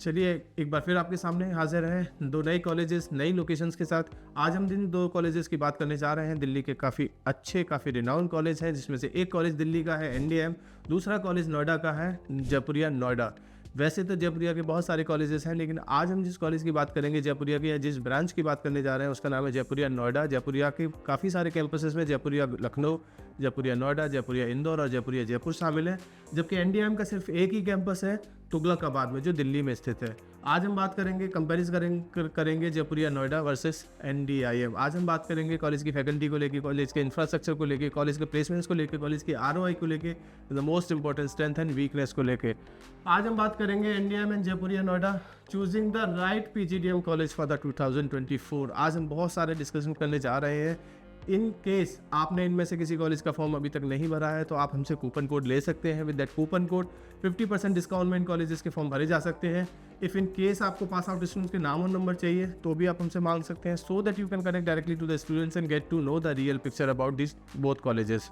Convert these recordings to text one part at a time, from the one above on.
चलिए एक बार फिर आपके सामने हाजिर है दो नए कॉलेजेस नई लोकेशंस के साथ। आज हम जिन दो कॉलेजेस की बात करने जा रहे हैं दिल्ली के काफ़ी अच्छे काफ़ी रिनाउंड कॉलेज हैं, जिसमें से एक कॉलेज दिल्ली का है एनडीएम, दूसरा कॉलेज नोएडा का है जयपुरिया नोएडा। वैसे तो जयपुरिया के बहुत सारे कॉलेजेस हैं, लेकिन आज हम जिस कॉलेज की बात करेंगे जयपुरिया की या जिस ब्रांच की बात करने जा रहे हैं उसका नाम है जयपुरिया नोएडा। जयपुरिया के काफ़ी सारे कैंपसेस में जयपुरिया लखनऊ, जयपुरिया नोएडा, जयपुरिया इंदौर और जयपुरिया जयपुर शामिल है, जबकि एनडीएम का सिर्फ एक ही कैंपस है तुगलकाबाद में जो दिल्ली में स्थित है। आज हम बात करेंगे करेंगे जयपुरिया नोएडा वर्सेस एनडीआईएम। आज हम बात करेंगे कॉलेज की फैकल्टी को लेकर, कॉलेज के इंफ्रास्ट्रक्चर को लेकर, कॉलेज के प्लेसमेंट्स को लेकर, कॉलेज की आरओआई को लेकर, the most important strength and weakness को लेकर। आज हम बात करेंगे NDM and Jaipuria Noida choosing the right PGDM college for the 2024। आज हम बहुत सारे डिस्कशन करने जा रहे हैं। इन केस आपने इनमें से किसी कॉलेज का फॉर्म अभी तक नहीं भरा है तो आप हमसे कूपन कोड ले सकते हैं। With that coupon code 50% discount में इन कॉलेजेस के फॉर्म भरे जा सकते हैं। इफ़ इन केस आपको पास आउट स्टूडेंट्स के नाम और नंबर चाहिए तो भी आप हमसे मांग सकते हैं, so that you can connect directly to the students and get to know the real picture about this both colleges.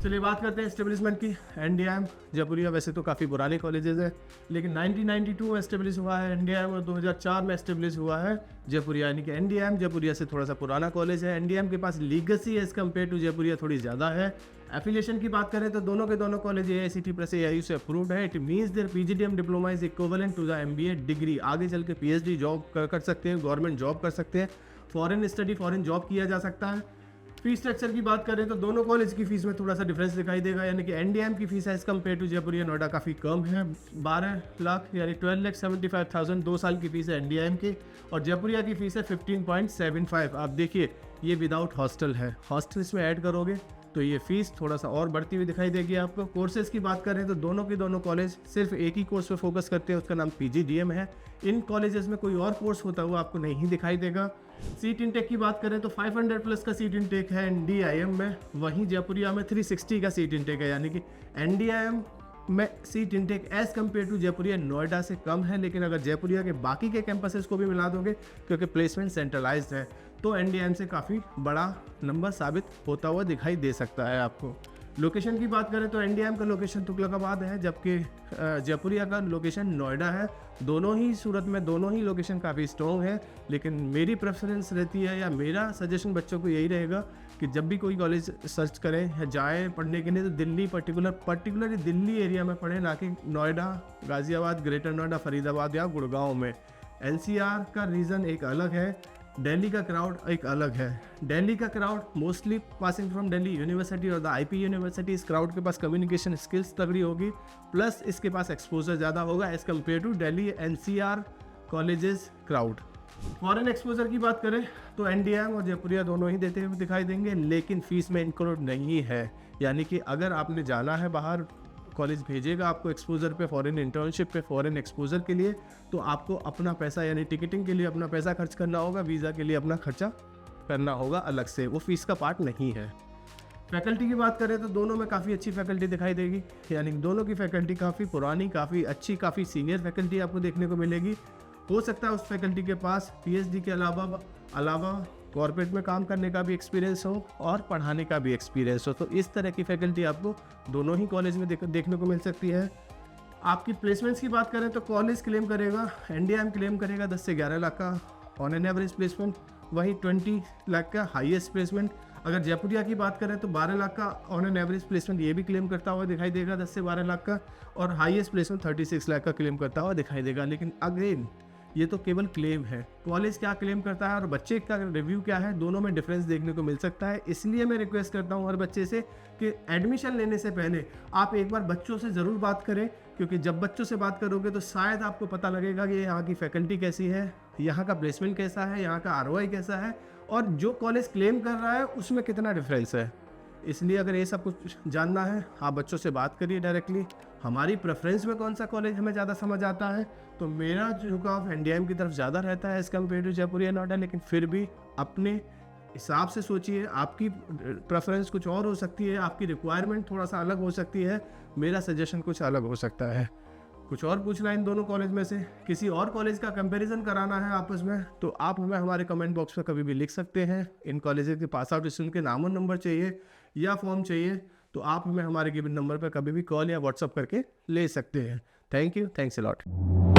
चलिए बात करते हैं एस्टेब्लिशमेंट की। एनडीएम जयपुरिया वैसे तो काफ़ी पुराने कॉलेजेस है, लेकिन 1992 में एस्टेब्लिश हुआ है एनडीएम और 2004 में एस्टेब्लिश हुआ है जयपुरिया, यानी कि एनडीएम जयपुरिया से थोड़ा सा पुराना कॉलेज है। एनडीएम के पास legacy as compare to Jaipuria थोड़ी ज़्यादा है। एफिलिएशन की बात करें तो दोनों के दोनों कॉलेज AICTE+AIU से अप्रूव्ड है। It means their PGDM diploma is equivalent to the MBA degree. आगे चल के PhD जॉब कर सकते हैं, गवर्नमेंट जॉब कर सकते हैं, फॉरेन स्टडी फॉरेन जॉब किया जा सकता है। फीस स्ट्रक्चर की बात करें तो दोनों कॉलेज की फीस में थोड़ा सा डिफरेंस दिखाई देगा, यानी कि एनडीएम की fees as compare to Jaipuria Noida काफ़ी कम है। 12 लाख यानी 12,75,000 2 साल की फीस है एनडीएम की, और जयपुरिया की फीस है 15.75। आप देखिए ये विदाउट हॉस्टल है, हॉस्टल इसमें ऐड करोगे तो ये फीस थोड़ा सा और बढ़ती हुई दिखाई देगी आपको। कोर्सेज की बात करें तो दोनों के दोनों कॉलेज सिर्फ एक ही कोर्स पे फोकस करते हैं, उसका नाम पीजीडीएम है। इन कॉलेजेस में कोई और कोर्स होता हुआ आपको नहीं दिखाई देगा। सीट इनटेक की बात करें तो 500+ का सीट इनटेक है एनडीआईएम में, वहीं जयपुरिया में 360 का सीट इनटेक है, यानी कि एनडीआईएम में seat intake as compare to Jaipuria Noida से कम है। लेकिन अगर जयपुरिया के बाकी के कैंपसेस को भी मिला दोगे, क्योंकि प्लेसमेंट सेंट्रलाइज्ड है, तो एनडीएम से काफ़ी बड़ा नंबर साबित होता हुआ दिखाई दे सकता है आपको। लोकेशन की बात करें तो एनडीएम का लोकेशन तुगलकाबाद है, जबकि जयपुरिया का लोकेशन नोएडा है। दोनों ही सूरत में दोनों ही लोकेशन काफ़ी स्ट्रॉन्ग है, लेकिन मेरी प्रेफरेंस रहती है या मेरा सजेशन बच्चों को यही रहेगा कि जब भी कोई कॉलेज सर्च करें या जाएँ पढ़ने के लिए तो दिल्ली पर्टिकुलरली दिल्ली एरिया में पढ़ें, ना कि नोएडा, गाज़ियाबाद, ग्रेटर नोएडा, फरीदाबाद या गुड़गांव में। एनसीआर का रीज़न एक अलग है, दिल्ली का क्राउड एक अलग है। दिल्ली का crowd mostly passing from Delhi university और द आईपी यूनिवर्सिटी। इस क्राउड के पास कम्युनिकेशन स्किल्स तगड़ी होगी, प्लस इसके पास एक्सपोजर ज़्यादा होगा as compare to Delhi NCR colleges crowd. Foreign exposure की बात करें तो एनडीएम और जयपुरिया दोनों ही देते हुए दिखाई देंगे, लेकिन फीस में इंक्लूड नहीं है। यानी कि अगर आपने जाना है बाहर, कॉलेज भेजेगा आपको एक्सपोजर पे, फॉरेन इंटर्नशिप पे, फॉरेन एक्सपोजर के लिए, तो आपको अपना पैसा यानी टिकटिंग के लिए अपना पैसा खर्च करना होगा, वीज़ा के लिए अपना खर्चा करना होगा अलग से, वो फीस का पार्ट नहीं है। फैकल्टी की बात करें तो दोनों में काफ़ी अच्छी फैकल्टी दिखाई देगी, यानी दोनों की फैकल्टी काफ़ी पुरानी, काफ़ी अच्छी, काफ़ी सीनियर फैकल्टी आपको देखने को मिलेगी। हो सकता है उस फैकल्टी के पास PhD के अलावा कॉर्पोरेट में काम करने का भी एक्सपीरियंस हो और पढ़ाने का भी एक्सपीरियंस हो, तो इस तरह की फैकल्टी आपको दोनों ही कॉलेज में देखने को मिल सकती है। आपकी प्लेसमेंट्स की बात करें तो कॉलेज क्लेम करेगा, एनडीएम क्लेम करेगा 10 से 11 लाख का ऑन एन एवरेज प्लेसमेंट, वही 20 लाख का हाईएस्ट प्लेसमेंट। अगर जयपुरिया की बात करें तो 12 लाख का ऑन एन एवरेज प्लेसमेंट ये भी क्लेम करता हुआ दिखाई देगा 10 से 12 लाख का, और हाईएस्ट प्लेसमेंट 36 लाख का क्लेम करता हुआ दिखाई देगा। लेकिन अगेन ये तो केवल क्लेम है, कॉलेज क्या क्लेम करता है और बच्चे का रिव्यू क्या है, दोनों में डिफरेंस देखने को मिल सकता है। इसलिए मैं रिक्वेस्ट करता हूँ हर बच्चे से कि एडमिशन लेने से पहले आप एक बार बच्चों से ज़रूर बात करें, क्योंकि जब बच्चों से बात करोगे तो शायद आपको पता लगेगा कि यहाँ की फैकल्टी कैसी है, यहाँ का प्लेसमेंट कैसा है, यहाँ का ROI कैसा है, और जो कॉलेज क्लेम कर रहा है उसमें कितना डिफरेंस है। इसलिए अगर ये सब कुछ जानना है आप बच्चों से बात करिए डायरेक्टली। हमारी प्रेफरेंस में कौन सा कॉलेज हमें ज़्यादा समझ आता है, तो मेरा झुकाव एनडीएम की तरफ ज़्यादा रहता है as compare to Jaipuria Noida, लेकिन फिर भी अपने हिसाब से सोचिए। आपकी प्रेफरेंस कुछ और हो सकती है, आपकी रिक्वायरमेंट थोड़ा सा अलग हो सकती है, मेरा सजेशन कुछ अलग हो सकता है। कुछ और पूछना है इन दोनों कॉलेज में से, किसी और कॉलेज का कंपैरिजन कराना है आपस में, तो आप हमें हमारे कमेंट बॉक्स में कभी भी लिख सकते हैं। इन कॉलेजेस के पास आउट स्टूडेंट के नाम और नंबर चाहिए या फॉर्म चाहिए तो आप हमें हमारे गिवन नंबर पर कभी भी कॉल या व्हाट्सअप करके ले सकते हैं। Thank you, thanks a lot.